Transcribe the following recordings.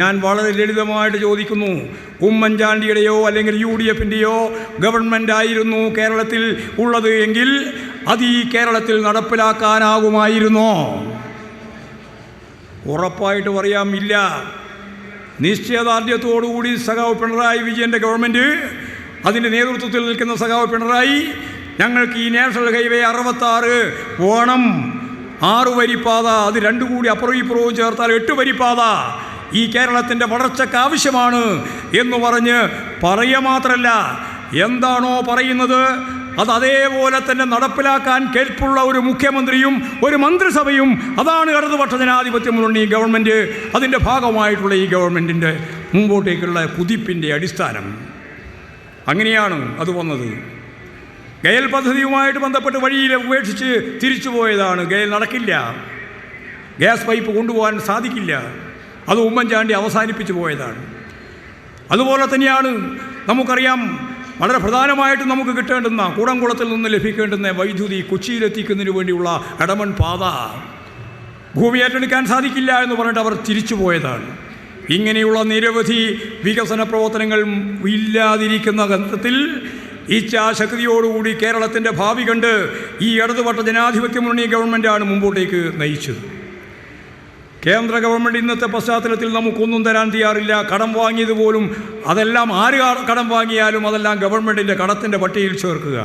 ഞാൻ വളരെ ലളിതമായിട്ട് ചോദിക്കുന്നു, ഉമ്മൻചാണ്ടിയുടെയോ അല്ലെങ്കിൽ UDFൻ്റെയോ ഗവൺമെൻറ് ആയിരുന്നു കേരളത്തിൽ ഉള്ളത് എങ്കിൽ അത് ഈ കേരളത്തിൽ നടപ്പിലാക്കാനാകുമായിരുന്നോ? ഉറപ്പായിട്ട് പറയാം, ഇല്ല. നിശ്ചയദാർഢ്യത്തോടുകൂടി സഖാവ് പിണറായി വിജയൻ്റെ ഗവൺമെൻറ്, അതിൻ്റെ നേതൃത്വത്തിൽ നിൽക്കുന്ന സഖാവ് പിണറായി, ഞങ്ങൾക്ക് ഈ നാഷണൽ ഹൈവേ 66 വേണം, 6 വരിപ്പാത, അത് 2 കൂടി അപ്പുറവും ഇപ്പുറവും ചേർത്താൽ 8 വരിപ്പാത ഈ കേരളത്തിൻ്റെ വളർച്ചയ്ക്ക് ആവശ്യമാണ് എന്ന് പറഞ്ഞ് പറയുക മാത്രമല്ല, എന്താണോ പറയുന്നത് അത് അതേപോലെ തന്നെ നടപ്പിലാക്കാൻ കെൽപ്പുള്ള ഒരു മുഖ്യമന്ത്രിയും ഒരു മന്ത്രിസഭയും, അതാണ് ഇടതുപക്ഷ ജനാധിപത്യ മുന്നണി ഗവൺമെൻറ്, അതിൻ്റെ ഭാഗമായിട്ടുള്ള ഈ ഗവൺമെൻറ്റിൻ്റെ മുമ്പോട്ടേക്കുള്ള കുതിപ്പിൻ്റെ അടിസ്ഥാനം. അങ്ങനെയാണ് അത് വന്നത്. ഗയൽ പദ്ധതിയുമായിട്ട് ബന്ധപ്പെട്ട് വഴിയിൽ ഉപേക്ഷിച്ച് തിരിച്ചു പോയതാണ്. ഗയൽ നടക്കില്ല, ഗ്യാസ് പൈപ്പ് കൊണ്ടുപോകാൻ സാധിക്കില്ല, അത് ഉമ്മൻചാണ്ടി അവസാനിപ്പിച്ചു പോയതാണ്. അതുപോലെ തന്നെയാണ് നമുക്കറിയാം, വളരെ പ്രധാനമായിട്ട് നമുക്ക് കിട്ടേണ്ടുന്ന കൂടംകുളത്തിൽ നിന്ന് ലഭിക്കേണ്ടുന്ന വൈദ്യുതി കൊച്ചിയിലെത്തിക്കുന്നതിന് വേണ്ടിയുള്ള എടമൺ പാത ഭൂമി ഏറ്റെടുക്കാൻ സാധിക്കില്ല എന്ന് പറഞ്ഞിട്ട് അവർ തിരിച്ചു പോയതാണ്. ഇങ്ങനെയുള്ള നിരവധി വികസന പ്രവർത്തനങ്ങൾ ഇല്ലാതിരിക്കുന്ന ഘട്ടത്തിൽ ഇച്ഛാശക്തിയോടുകൂടി കേരളത്തിൻ്റെ ഭാവി കണ്ട് ഈ ഇടതുപക്ഷ ജനാധിപത്യ മുന്നണി ഗവൺമെൻറ്റാണ് മുമ്പോട്ടേക്ക് നയിച്ചത്. കേന്ദ്ര ഗവൺമെൻറ് ഇന്നത്തെ പശ്ചാത്തലത്തിൽ നമുക്കൊന്നും തരാൻ തയ്യാറില്ല. കടം വാങ്ങിയത് പോലും അതെല്ലാം ആര് കടം വാങ്ങിയാലും അതെല്ലാം ഗവൺമെൻറ്റിൻ്റെ കടത്തിൻ്റെ പട്ടികയിൽ ചേർക്കുക,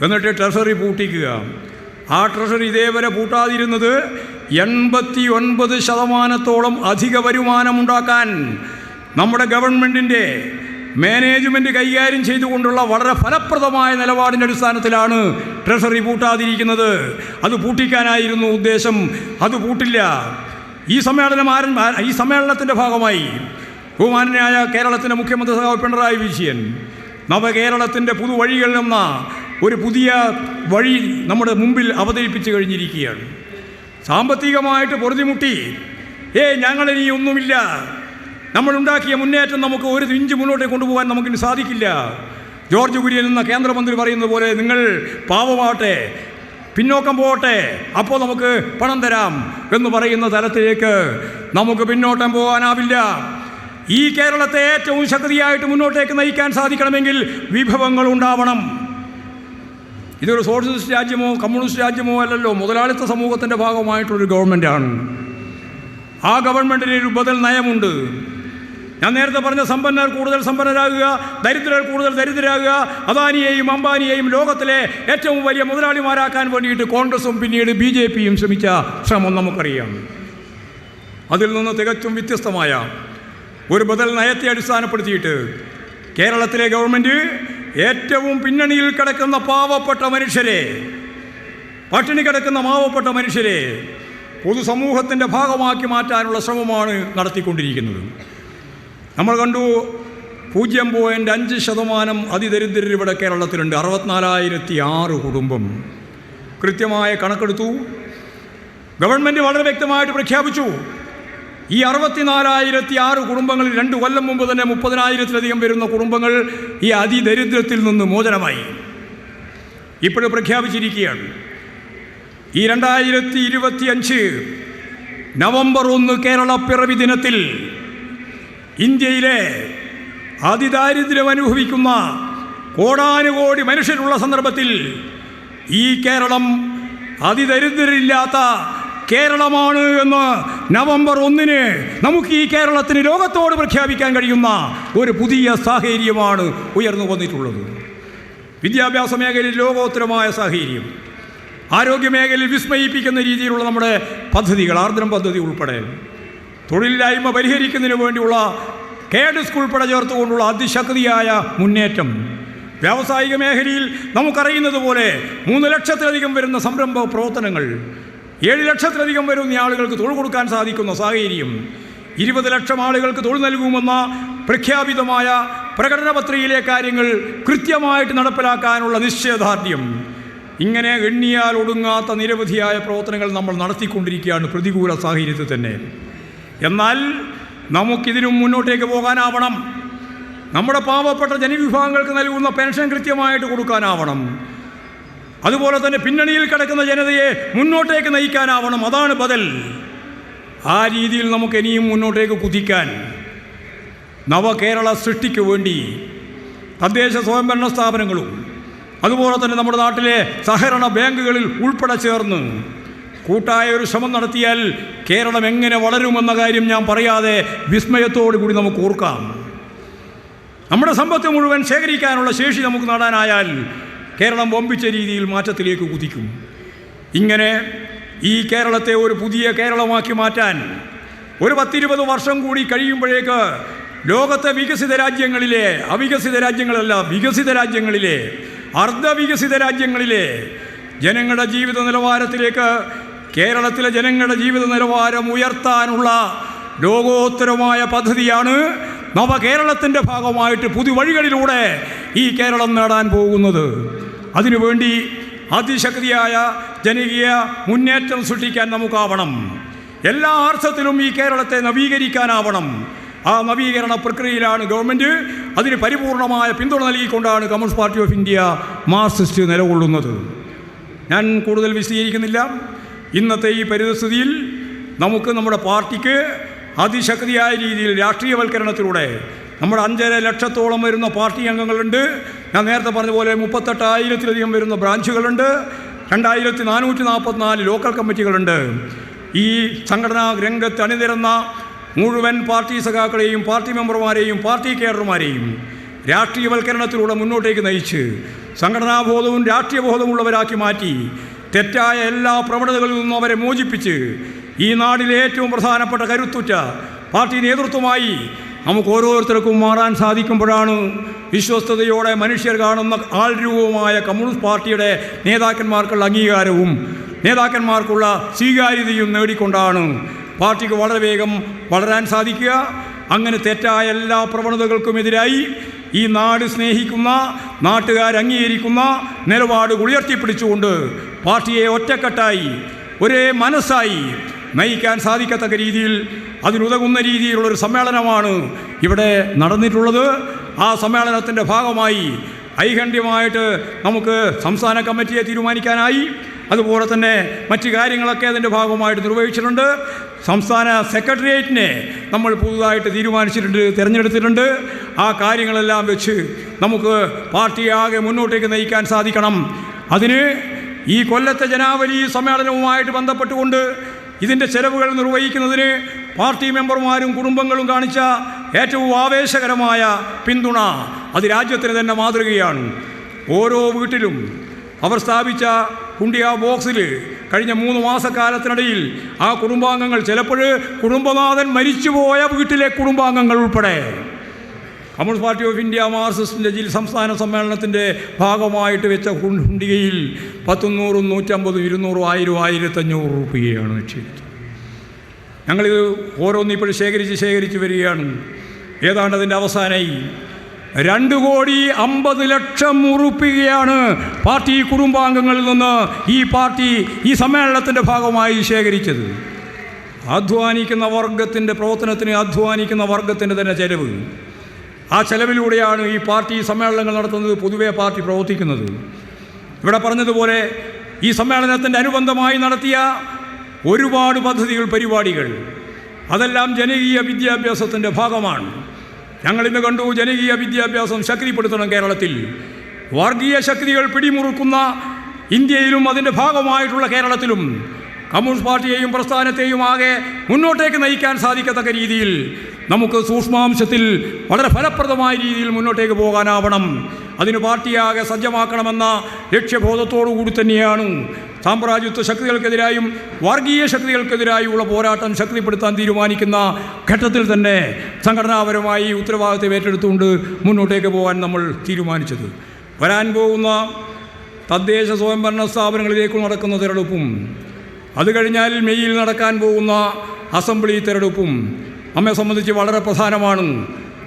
എന്നിട്ട് ട്രഷറി പൂട്ടിക്കുക. ആ ട്രഷറി ഇതേവരെ പൂട്ടാതിരുന്നത് 89% അധിക വരുമാനമുണ്ടാക്കാൻ നമ്മുടെ ഗവൺമെൻറ്റിൻ്റെ മാനേജ്മെൻറ്റ് കൈകാര്യം ചെയ്തുകൊണ്ടുള്ള വളരെ ഫലപ്രദമായ നിലപാടിൻ്റെ അടിസ്ഥാനത്തിലാണ് ട്രഷറി പൂട്ടാതിരിക്കുന്നത്. അത് പൂട്ടിക്കാനായിരുന്നു ഉദ്ദേശം, അത് പൂട്ടില്ല. ഈ സമ്മേളനത്തിൻ്റെ ഭാഗമായി ബഹുമാനനായ കേരളത്തിൻ്റെ മുഖ്യമന്ത്രി സഖാവ് പിണറായി വിജയൻ നവകേരളത്തിൻ്റെ പുതുവഴികൾ എന്ന ഒരു പുതിയ വഴി നമ്മുടെ മുമ്പിൽ അവതരിപ്പിച്ച് കഴിഞ്ഞിരിക്കുകയാണ്. സാമ്പത്തികമായിട്ട് പൊറുതിമുട്ടി ഞങ്ങളിനി ഒന്നുമില്ല, നമ്മളുണ്ടാക്കിയ മുന്നേറ്റം നമുക്ക് ഒരു ഇഞ്ച് മുന്നോട്ട് കൊണ്ടുപോകാൻ നമുക്കിനി സാധിക്കില്ല. ജോർജ് കുര്യൻ എന്ന കേന്ദ്രമന്ത്രി പറയുന്നത് പോലെ നിങ്ങൾ പാവമാവട്ടെ, പിന്നോക്കം പോകട്ടെ, അപ്പോൾ നമുക്ക് പണം തരാം എന്ന് പറയുന്ന തലത്തിലേക്ക് നമുക്ക് പിന്നോട്ടം പോകാനാവില്ല. ഈ കേരളത്തെ ഏറ്റവും ശക്തിയായിട്ട് മുന്നോട്ടേക്ക് നയിക്കാൻ സാധിക്കണമെങ്കിൽ വിഭവങ്ങൾ ഉണ്ടാവണം. ഇതൊരു സോഷ്യലിസ്റ്റ് രാജ്യമോ കമ്മ്യൂണിസ്റ്റ് രാജ്യമോ അല്ലല്ലോ, മുതലാളിത്ത സമൂഹത്തിൻ്റെ ഭാഗമായിട്ടുള്ളൊരു ഗവൺമെൻറ്റാണ്. ആ ഗവൺമെൻറ്റിന് ഒരു ബദൽ നയമുണ്ട്. ഞാൻ നേരത്തെ പറഞ്ഞ സമ്പന്നർ കൂടുതൽ സമ്പന്നരാകുക, ദരിദ്രർ കൂടുതൽ ദരിദ്രരാകുക, അദാനിയെയും അംബാനിയെയും ലോകത്തിലെ ഏറ്റവും വലിയ മുതലാളിമാരാക്കാൻ വേണ്ടിയിട്ട് കോൺഗ്രസും പിന്നീട് BJPയും ശ്രമിച്ച ശ്രമം നമുക്കറിയാം. അതിൽ നിന്ന് തികച്ചും വ്യത്യസ്തമായ ഒരു ബദൽ നയത്തെ അടിസ്ഥാനപ്പെടുത്തിയിട്ട് കേരളത്തിലെ ഗവൺമെൻറ് ഏറ്റവും പിന്നണിയിൽ കിടക്കുന്ന പാവപ്പെട്ട മനുഷ്യരെ, പട്ടിണി കിടക്കുന്ന പാവപ്പെട്ട മനുഷ്യരെ പൊതുസമൂഹത്തിൻ്റെ ഭാഗമാക്കി മാറ്റാനുള്ള ശ്രമമാണ് നടത്തിക്കൊണ്ടിരിക്കുന്നത്. നമ്മൾ കണ്ടു 0.5% അതിദരിദ്രർ ഇവിടെ കേരളത്തിലുണ്ട്. 64,006 കുടുംബം. കൃത്യമായ കണക്കെടുത്തു. ഗവൺമെൻറ് വളരെ വ്യക്തമായിട്ട് പ്രഖ്യാപിച്ചു, ഈ 64,006 കുടുംബങ്ങളിൽ 2 കൊല്ലം മുമ്പ് തന്നെ 30,000-ലധികം വരുന്ന കുടുംബങ്ങൾ ഈ അതിദരിദ്രത്തിൽ നിന്ന് മോചനമായി. ഇപ്പോഴും പ്രഖ്യാപിച്ചിരിക്കുകയാണ്. ഈ 2025 നവംബർ 1 കേരള പിറവി ദിനത്തിൽ ഇന്ത്യയിലെ അതിദാരിദ്ര്യം അനുഭവിക്കുന്ന കോടാനുകോടി മനുഷ്യരുള്ള സന്ദർഭത്തിൽ ഈ കേരളം അതിദരിദ്രരില്ലാത്ത കേരളമാണ് എന്ന് നവംബർ 1 നമുക്ക് ഈ കേരളത്തിന് ലോകത്തോട് പ്രഖ്യാപിക്കാൻ കഴിയുന്ന ഒരു പുതിയ സാഹചര്യമാണ് ഉയർന്നു വന്നിട്ടുള്ളത്. വിദ്യാഭ്യാസ മേഖലയിൽ ലോകോത്തരമായ സാഹചര്യം, ആരോഗ്യമേഖലയിൽ വിസ്മയിപ്പിക്കുന്ന രീതിയിലുള്ള നമ്മുടെ പദ്ധതികൾ, ആർദ്രം പദ്ധതി ഉൾപ്പെടെ, തൊഴിലില്ലായ്മ പരിഹരിക്കുന്നതിന് വേണ്ടിയുള്ള കേഡ്സ് ഉൾപ്പെടെ ചേർത്തുകൊണ്ടുള്ള അതിശക്തിയായ മുന്നേറ്റം, വ്യാവസായിക മേഖലയിൽ നമുക്കറിയുന്നത് പോലെ 3 ലക്ഷത്തിലധികം വരുന്ന സംരംഭ പ്രവർത്തനങ്ങൾ, 7 ലക്ഷത്തിലധികം വരുന്ന ആളുകൾക്ക് തൊഴിൽ കൊടുക്കാൻ സാധിക്കുന്ന സാഹചര്യം, 20 ലക്ഷം ആളുകൾക്ക് തൊഴിൽ നൽകുമെന്ന പ്രഖ്യാപിതമായ പ്രകടന പത്രികയിലെ കാര്യങ്ങൾ കൃത്യമായിട്ട് നടപ്പിലാക്കാനുള്ള നിശ്ചയദാർഢ്യം, ഇങ്ങനെ എണ്ണിയാൽ ഒടുങ്ങാത്ത നിരവധിയായ പ്രവർത്തനങ്ങൾ നമ്മൾ നടത്തിക്കൊണ്ടിരിക്കുകയാണ് പ്രതികൂല സാഹചര്യത്തിൽ തന്നെ. എന്നാൽ നമുക്കിതിനും മുന്നോട്ടേക്ക് പോകാനാവണം. നമ്മുടെ പാവപ്പെട്ട ജനവിഭാഗങ്ങൾക്ക് നൽകുന്ന പെൻഷൻ കൃത്യമായിട്ട് കൊടുക്കാനാവണം. അതുപോലെ തന്നെ പിന്നണിയിൽ കിടക്കുന്ന ജനതയെ മുന്നോട്ടേക്ക് നയിക്കാനാവണം. അതാണ് ബദൽ. ആ രീതിയിൽ നമുക്ക് ഇനിയും മുന്നോട്ടേക്ക് കുതിക്കാൻ നവകേരള സൃഷ്ടിക്ക് വേണ്ടി തദ്ദേശ സ്വയംഭരണ സ്ഥാപനങ്ങളും അതുപോലെ തന്നെ നമ്മുടെ നാട്ടിലെ സഹകരണ ബാങ്കുകളിൽ ഉൾപ്പെടെ ചേർന്ന് കൂട്ടായ ഒരു ശ്രമം നടത്തിയാൽ കേരളം എങ്ങനെ വളരുമെന്ന കാര്യം ഞാൻ പറയാതെ വിസ്മയത്തോടു കൂടി നമുക്ക് ഓർക്കാം. നമ്മുടെ സമ്പത്ത് മുഴുവൻ ശേഖരിക്കാനുള്ള ശേഷി നമുക്ക് നേടാനായാൽ കേരളം വമ്പിച്ച രീതിയിൽ മാറ്റത്തിലേക്ക് കുതിക്കും. ഇങ്ങനെ ഈ കേരളത്തെ ഒരു പുതിയ കേരളമാക്കി മാറ്റാൻ ഒരു 10-20 വർഷം കൂടി കഴിയുമ്പോഴേക്ക് ലോകത്തെ വികസിത രാജ്യങ്ങളിലെ, അവികസിത രാജ്യങ്ങളല്ല, വികസിത രാജ്യങ്ങളിലെ, അർദ്ധവികസിത രാജ്യങ്ങളിലെ ജനങ്ങളുടെ ജീവിത നിലവാരത്തിലേക്ക് കേരളത്തിലെ ജനങ്ങളുടെ ജീവിത നിലവാരം ഉയർത്താനുള്ള ലോകോത്തരമായ പദ്ധതിയാണ് നവകേരളത്തിൻ്റെ ഭാഗമായിട്ട് പുതുവഴികളിലൂടെ ഈ കേരളം നേടാൻ പോകുന്നത്. അതിനുവേണ്ടി അതിശക്തിയായ ജനകീയ മുന്നേറ്റം സൃഷ്ടിക്കാൻ നമുക്കാവണം. എല്ലാ അർത്ഥത്തിലും ഈ കേരളത്തെ നവീകരിക്കാനാവണം. ആ നവീകരണ പ്രക്രിയയിലാണ് ഗവൺമെൻറ്. അതിന് പരിപൂർണമായ പിന്തുണ നൽകിക്കൊണ്ടാണ് Communist Party of India Marxist നിലകൊള്ളുന്നത്. ഞാൻ കൂടുതൽ വിശദീകരിക്കുന്നില്ല. ഇന്നത്തെ ഈ പരിസ്ഥിതിയിൽ നമുക്ക് നമ്മുടെ പാർട്ടിക്ക് അതിശക്തിയായ രീതിയിൽ രാഷ്ട്രീയവൽക്കരണത്തിലൂടെ നമ്മുടെ 5.5 ലക്ഷത്തോളം വരുന്ന പാർട്ടി അംഗങ്ങളുണ്ട്. ഞാൻ നേരത്തെ പറഞ്ഞ പോലെ 38,000-ലധികം വരുന്ന ബ്രാഞ്ചുകളുണ്ട്. 2444 ലോക്കൽ കമ്മിറ്റികളുണ്ട്. ഈ സംഘടനാ രംഗത്ത് അണിനിരന്ന മുഴുവൻ പാർട്ടി സഖാക്കളെയും പാർട്ടി മെമ്പർമാരെയും പാർട്ടി കേഡർമാരെയും രാഷ്ട്രീയവൽക്കരണത്തിലൂടെ മുന്നോട്ടേക്ക് നയിച്ച് സംഘടനാബോധവും രാഷ്ട്രീയബോധമുള്ളവരാക്കി മാറ്റി തെറ്റായ എല്ലാ പ്രവണതകളിൽ നിന്നും അവരെ മോചിപ്പിച്ച് ഈ നാടിലെ ഏറ്റവും പ്രധാനപ്പെട്ട കരുത്തുറ്റ പാർട്ടി നേതൃത്വമായി നമുക്ക് ഓരോരുത്തർക്കും മാറാൻ സാധിക്കുമ്പോഴാണ് വിശ്വസ്തയോടെ മനുഷ്യർ കാണുന്ന ആൾരൂപമായ കമ്മ്യൂണിസ്റ്റ് പാർട്ടിയുടെ നേതാക്കന്മാർക്കുള്ള അംഗീകാരവും നേതാക്കന്മാർക്കുള്ള സ്വീകാര്യതയും നേടിക്കൊണ്ടാണ് പാർട്ടിക്ക് വളരെ വേഗം വളരാൻ സാധിക്കുക. അങ്ങനെ തെറ്റായ എല്ലാ പ്രവണതകൾക്കുമെതിരായി ഈ നാട് സ്നേഹിക്കുന്ന, നാട്ടുകാർ അംഗീകരിക്കുന്ന നിലപാട് ഉയർത്തിപ്പിടിച്ചുകൊണ്ട് പാർട്ടിയെ ഒറ്റക്കെട്ടായി ഒരേ മനസ്സായി നയിക്കാൻ സാധിക്കത്തക്ക രീതിയിൽ അതിനുതകുന്ന രീതിയിലുള്ളൊരു സമ്മേളനമാണ് ഇവിടെ നടന്നിട്ടുള്ളത്. ആ സമ്മേളനത്തിൻ്റെ ഭാഗമായി ഐകണ്ഠ്യമായിട്ട് നമുക്ക് സംസ്ഥാന കമ്മിറ്റിയെ തീരുമാനിക്കാനായി. അതുപോലെ തന്നെ മറ്റ് കാര്യങ്ങളൊക്കെ അതിൻ്റെ ഭാഗമായിട്ട് നിർവഹിച്ചിട്ടുണ്ട്. സംസ്ഥാന സെക്രട്ടേറിയറ്റിനെ നമ്മൾ പുതുതായിട്ട് തീരുമാനിച്ചിട്ടുണ്ട്, തിരഞ്ഞെടുത്തിട്ടുണ്ട്. ആ കാര്യങ്ങളെല്ലാം വെച്ച് നമുക്ക് പാർട്ടിയാകെ മുന്നോട്ടേക്ക് നയിക്കാൻ സാധിക്കണം. അതിന് ഈ കൊല്ലത്തെ ജനാവലി സമ്മേളനവുമായിട്ട് ബന്ധപ്പെട്ടുകൊണ്ട് ഇതിൻ്റെ ചെലവുകൾ നിർവഹിക്കുന്നതിന് പാർട്ടി മെമ്പർമാരും കുടുംബങ്ങളും കാണിച്ച ഏറ്റവും ആവേശകരമായ പിന്തുണ അത് രാജ്യത്തിന് തന്നെ മാതൃകയാണ്. ഓരോ വീട്ടിലും അവർ സ്ഥാപിച്ച കുണ്ടിയ ബോക്സിൽ കഴിഞ്ഞ 3 മാസക്കാലത്തിനിടയിൽ ആ കുടുംബാംഗങ്ങൾ, ചിലപ്പോൾ കുടുംബനാഥൻ മരിച്ചുപോയ വീട്ടിലെ കുടുംബാംഗങ്ങൾ ഉൾപ്പെടെ കമ്മ്യൂണിസ്റ്റ് പാർട്ടി ഓഫ് ഇന്ത്യ മാർക്സിസ്റ്റിൻ്റെ സംസ്ഥാന സമ്മേളനത്തിൻ്റെ ഭാഗമായിട്ട് വെച്ച കുണ്ടികയിൽ 100, 150, 200, 1000, 1500 രൂപയാണ് നിക്ഷേപിച്ചത്. ഞങ്ങളിത് ഓരോന്നിപ്പോഴും ശേഖരിച്ച് വരികയാണ്. ഏതാണ്ട് അതിൻ്റെ അവസാനമായി 2,50,00,000 രൂപയാണ് പാർട്ടി കുടുംബാംഗങ്ങളിൽ നിന്ന് ഈ സമ്മേളനത്തിൻ്റെ ഭാഗമായി ശേഖരിച്ചത്. അധ്വാനിക്കുന്ന വർഗത്തിൻ്റെ പ്രവർത്തനത്തിന് അധ്വാനിക്കുന്ന വർഗത്തിൻ്റെ തന്നെ ചെലവ്. ആ ചെലവിലൂടെയാണ് ഈ പാർട്ടി സമ്മേളനങ്ങൾ നടത്തുന്നത്, പൊതുവെ പാർട്ടി പ്രവർത്തിക്കുന്നത്. ഇവിടെ പറഞ്ഞതുപോലെ ഈ സമ്മേളനത്തിൻ്റെ അനുബന്ധമായി നടത്തിയ ഒരുപാട് പദ്ധതികൾ, പരിപാടികൾ, അതെല്ലാം ജനകീയ വിദ്യാഭ്യാസത്തിൻ്റെ ഭാഗമാണ്. ഞങ്ങളിന്ന് കണ്ടു, ജനകീയ വിദ്യാഭ്യാസം ശക്തിപ്പെടുത്തണം കേരളത്തിൽ. വർഗീയ ശക്തികൾ പിടിമുറുക്കുന്ന ഇന്ത്യയിലും അതിൻ്റെ ഭാഗമായിട്ടുള്ള കേരളത്തിലും കമ്മ്യൂണിസ്റ്റ് പാർട്ടിയെയും പ്രസ്ഥാനത്തെയും ആകെ മുന്നോട്ടേക്ക് നയിക്കാൻ സാധിക്കത്തക്ക രീതിയിൽ നമുക്ക് സൂക്ഷ്മാംശത്തിൽ വളരെ ഫലപ്രദമായ രീതിയിൽ മുന്നോട്ടേക്ക് പോകാനാവണം. അതിന് പാർട്ടിയാകെ സജ്ജമാക്കണമെന്ന ലക്ഷ്യബോധത്തോടു കൂടി തന്നെയാണ് സാമ്രാജ്യത്വ ശക്തികൾക്കെതിരായും വർഗീയ ശക്തികൾക്കെതിരായുള്ള പോരാട്ടം ശക്തിപ്പെടുത്താൻ തീരുമാനിക്കുന്ന ഘട്ടത്തിൽ തന്നെ സംഘടനാപരമായി ഉത്തരവാദിത്തം ഏറ്റെടുത്തുകൊണ്ട് മുന്നോട്ടേക്ക് പോകാൻ നമ്മൾ തീരുമാനിച്ചത്. വരാൻ പോകുന്ന തദ്ദേശ സ്വയംഭരണ സ്ഥാപനങ്ങളിലേക്ക് നടക്കുന്ന തിരഞ്ഞെടുപ്പും അത് കഴിഞ്ഞാൽ മെയ്യിൽ നടക്കാൻ പോകുന്ന അസംബ്ലി തിരഞ്ഞെടുപ്പും നമ്മെ സംബന്ധിച്ച് വളരെ പ്രധാനമാണ്.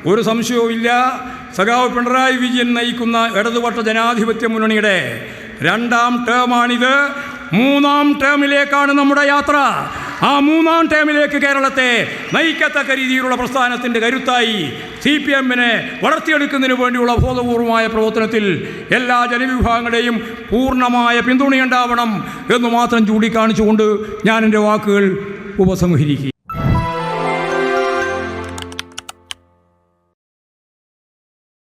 ഒരു സംശയവുമില്ല, സഖാവ് പിണറായി വിജയൻ നയിക്കുന്ന ഇടതുപക്ഷ ജനാധിപത്യ മുന്നണിയുടെ 2ാം ടേമാണിത്. 3ാം ടേമിലേക്കാണ് നമ്മുടെ യാത്ര. ആ 3ാം ടേമിലേക്ക് കേരളത്തെ നയിക്കത്തക്ക രീതിയിലുള്ള പ്രസ്ഥാനത്തിൻ്റെ കരുത്തായി CPM-നെ വളർത്തിയെടുക്കുന്നതിന് വേണ്ടിയുള്ള ബോധപൂർവമായ പ്രവർത്തനത്തിൽ എല്ലാ ജനവിഭാഗങ്ങളുടെയും പൂർണ്ണമായ പിന്തുണയുണ്ടാവണം എന്ന് മാത്രം ചൂണ്ടിക്കാണിച്ചുകൊണ്ട് ഞാൻ എൻ്റെ വാക്കുകൾ ഉപസംഹരിക്കും.